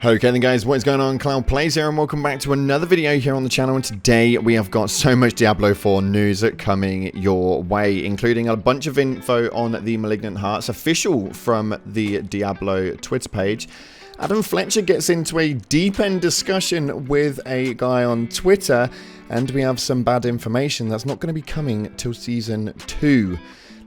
Okay then guys, what is going on? Cloud Plays here and welcome back to another video here on the channel, and today we have got so much Diablo 4 news coming your way, including a bunch of info on the Malignant Hearts official from the Diablo Twitter page. Adam Fletcher gets into a deep-end discussion with a guy on Twitter, and we have some bad information that's not going to be coming till Season 2.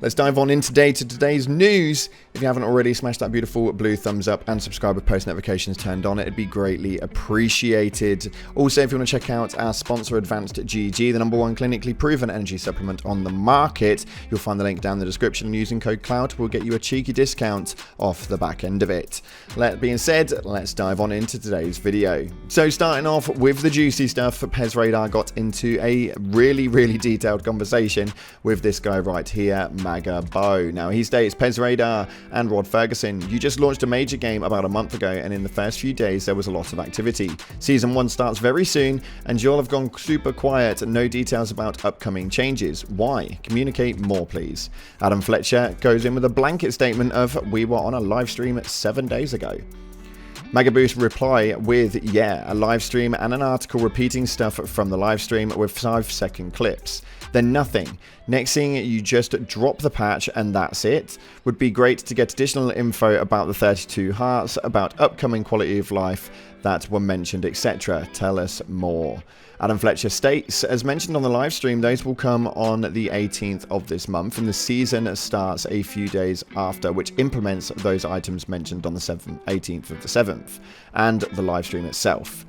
Let's dive on in today to today's news. If you haven't already, smash that beautiful blue thumbs up and subscribe with post notifications turned on. It'd be greatly appreciated. Also, if you want to check out our sponsor, Advanced GG, the #1 clinically proven energy supplement on the market, you'll find the link down in the description, and using code CLOUD will get you a cheeky discount off the back end of it. That being said, let's dive on into today's video. So starting off with the juicy stuff, Pez Radar got into a really detailed conversation with this guy right here, Bow. Now he states, Pez Radar and Rod Ferguson, you just launched a major game about a month ago, and in the first few days there was a lot of activity. Season 1 starts very soon and you'll have gone super quiet, no details about upcoming changes. Why? Communicate more please. Adam Fletcher goes in with a blanket statement of, we were on a live stream 7 days ago. Magaboost reply with, yeah, a live stream and an article repeating stuff from the live stream with 5-second clips. Then nothing. Next thing, you just drop the patch and that's it. Would be great to get additional info about the 32 hearts, about upcoming quality of life that were mentioned, etc. Tell us more. Adam Fletcher states, as mentioned on the live stream, those will come on the 18th of this month, and the season starts a few days after, which implements those items mentioned on the 18th of the 7th, and the live stream itself.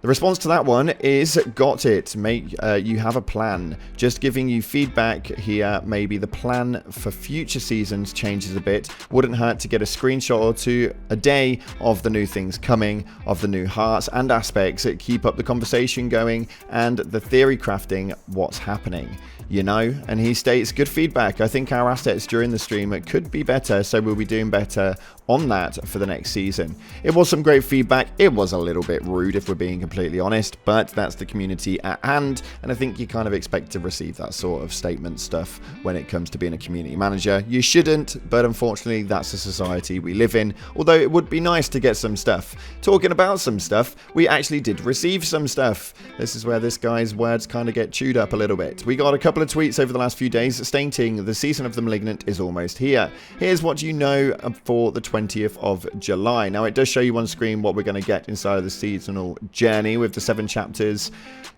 The response to that one is, got it, mate, you have a plan. Just giving you feedback here, maybe the plan for future seasons changes a bit. Wouldn't hurt to get a screenshot or two a day of the new things coming, of the new hearts and aspects. Keep up the conversation going and the theory crafting, what's happening. You know, and he states, good feedback. I think our assets during the stream could be better, so we'll be doing better on that for the next season. It was some great feedback. It was a little bit rude if we're being completely honest, but that's the community at hand, and I think you kind of expect to receive that sort of statement stuff when it comes to being a community manager. You shouldn't, but unfortunately that's the society we live in, although it would be nice to get some stuff. Talking about some stuff, we actually did receive some stuff. This is where this guy's words kind of get chewed up a little bit. We got a couple of tweets over the last few days stating the season of the Malignant is almost here. Here's what you know for the 20th of July. Now it does show you on screen what we're going to get inside of the seasonal journey with the 7 chapters.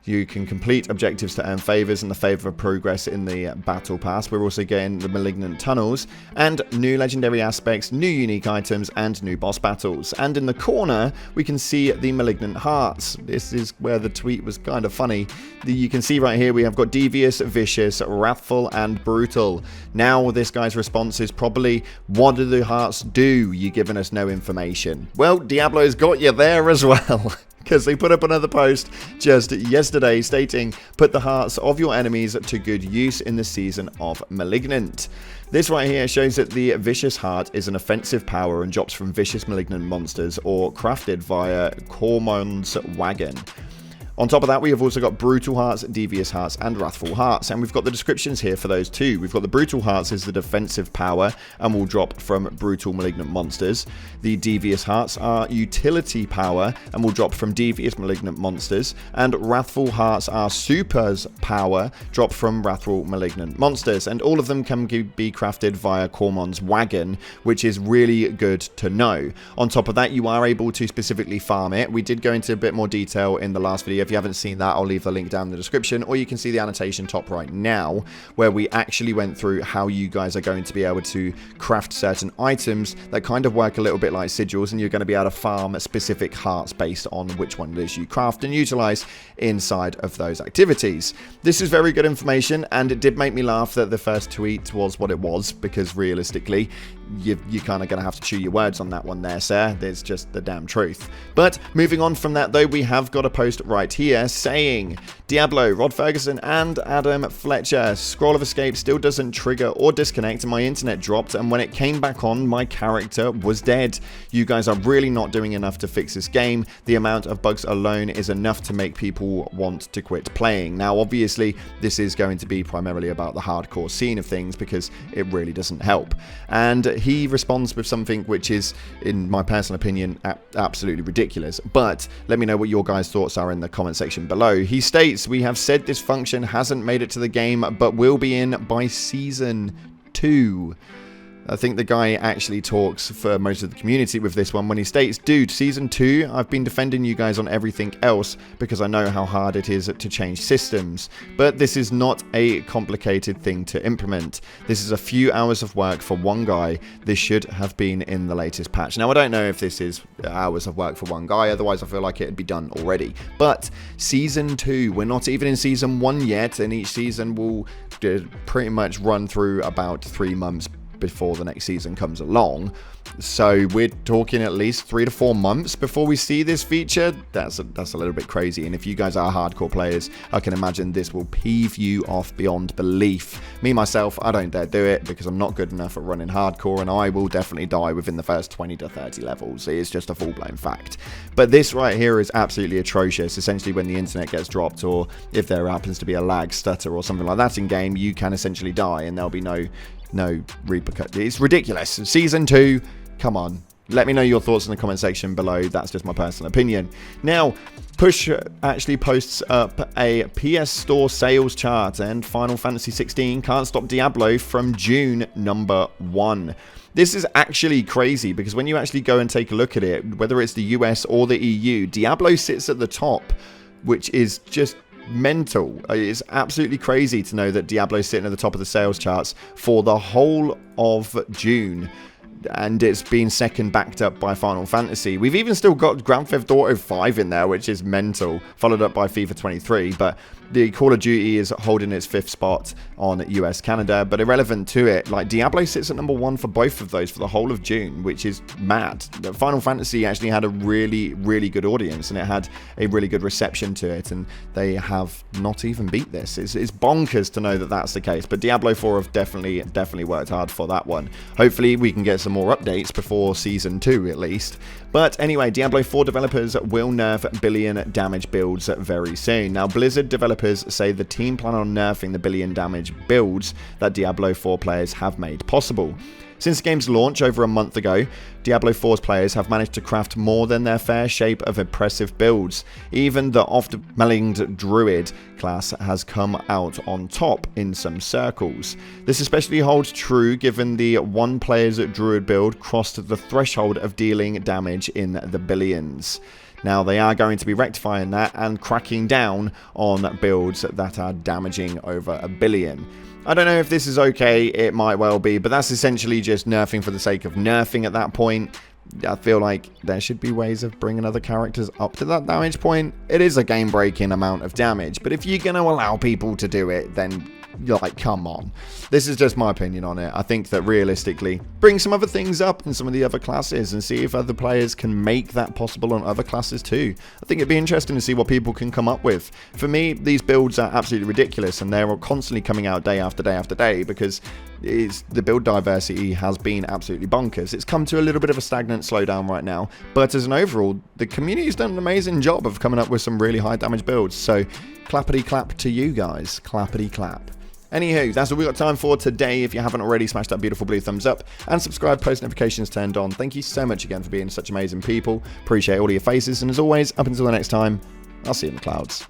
You can complete objectives to earn favors and the favor of progress in the battle pass. We're also getting the Malignant tunnels and new legendary aspects, new unique items, and new boss battles. And in the corner we can see the Malignant Hearts. This is where the tweet was kind of funny. You can see right here we have got devious, vicious, wrathful, and brutal. Now this guy's response is probably, what do the hearts do? You're giving us no information. Well, Diablo's got you there as well. Because they put up another post just yesterday stating, put the hearts of your enemies to good use in the season of Malignant. This right here shows that the Vicious Heart is an offensive power and drops from vicious malignant monsters or crafted via Cormon's Wagon. On top of that, we have also got Brutal Hearts, Devious Hearts, and Wrathful Hearts, and we've got the descriptions here for those too. We've got the Brutal Hearts is the defensive power and will drop from brutal malignant monsters. The Devious Hearts are utility power and will drop from devious malignant monsters, and Wrathful Hearts are supers power, drop from wrathful malignant monsters, and all of them can be crafted via Cormon's Wagon, which is really good to know. On top of that, you are able to specifically farm it. We did go into a bit more detail in the last video. If you haven't seen that, I'll leave the link down in the description, or you can see the annotation top right now where we actually went through how you guys are going to be able to craft certain items that kind of work a little bit like sigils, and you're going to be able to farm specific hearts based on which one it is you craft and utilize inside of those activities. This is very good information, and it did make me laugh that the first tweet was what it was, because realistically you're kind of going to have to chew your words on that one there, sir. It's just the damn truth. But moving on from that though, we have got a post right here saying, Diablo, Rod Ferguson, and Adam Fletcher. Scroll of Escape still doesn't trigger or disconnect, and my internet dropped, and when it came back on, my character was dead. You guys are really not doing enough to fix this game. The amount of bugs alone is enough to make people want to quit playing. Now, obviously, this is going to be primarily about the hardcore scene of things because it really doesn't help. And he responds with something which is, in my personal opinion, absolutely ridiculous. But let me know what your guys' thoughts are in the comment section below. He states, "We have said this function hasn't made it to the game, but will be in by Season 2. I think the guy actually talks for most of the community with this one when he states, "Dude, Season 2, I've been defending you guys on everything else because I know how hard it is to change systems. But this is not a complicated thing to implement. This is a few hours of work for one guy. This should have been in the latest patch." Now, I don't know if this is hours of work for one guy, otherwise I feel like it'd be done already. But Season 2, we're not even in Season 1 yet, and each season will pretty much run through about 3 months before the next season comes along. So we're talking at least 3 to 4 months before we see this feature. That's a little bit crazy, and if you guys are hardcore players, I can imagine this will peeve you off beyond belief. Me myself, I don't dare do it because I'm not good enough at running hardcore, and I will definitely die within the first 20 to 30 levels. It's just a full-blown fact. But this right here is absolutely atrocious. Essentially, when the internet gets dropped, or if there happens to be a lag, stutter, or something like that in game, you can essentially die, and there'll be no repercussions. It's ridiculous. Season 2, come on. Let me know your thoughts in the comment section below. That's just my personal opinion. Now, Push actually posts up a PS Store sales chart, and Final Fantasy 16 Can't Stop Diablo from June #1. This is actually crazy because when you actually go and take a look at it, whether it's the US or the EU, Diablo sits at the top, which is just mental. It's absolutely crazy to know that Diablo's sitting at the top of the sales charts for the whole of June, and it's been second backed up by Final Fantasy. We've even still got Grand Theft Auto 5 in there, which is mental, followed up by FIFA 23, but the Call of Duty is holding its 5th spot on US Canada, but irrelevant to it, like, Diablo sits at #1 for both of those for the whole of June, which is mad. Final Fantasy actually had a really, really good audience, and it had a really good reception to it, and they have not even beat this. It's bonkers to know that that's the case, but Diablo 4 have definitely worked hard for that one. Hopefully we can get some more updates before Season 2 at least. But anyway, Diablo 4 developers will nerf billion damage builds very soon. Now, Blizzard developers say the team plan on nerfing the billion damage builds that Diablo 4 players have made possible. Since the game's launch over a month ago, Diablo 4's players have managed to craft more than their fair share of impressive builds. Even the oft-maligned Druid class has come out on top in some circles. This especially holds true given the one player's Druid build crossed the threshold of dealing damage in the billions. Now, they are going to be rectifying that and cracking down on builds that are damaging over 1 billion. I don't know if this is okay, it might well be, but that's essentially just nerfing for the sake of nerfing at that point. I feel like there should be ways of bringing other characters up to that damage point. It is a game-breaking amount of damage, but if you're going to allow people to do it, then, like, come on. This is just my opinion on it. I think that realistically, bring some other things up in some of the other classes and see if other players can make that possible on other classes too. I think it'd be interesting to see what people can come up with. For me, these builds are absolutely ridiculous, and they're constantly coming out day after day after day because the build diversity has been absolutely bonkers. It's come to a little bit of a stagnant slowdown right now, but as an overall, the community's done an amazing job of coming up with some really high damage builds. So clappity clap to you guys. Clappity clap. Anywho, that's all we've got time for today. If you haven't already, smash that beautiful blue thumbs up and subscribe, post notifications turned on. Thank you so much again for being such amazing people. Appreciate all of your faces, and as always, up until the next time, I'll see you in the clouds.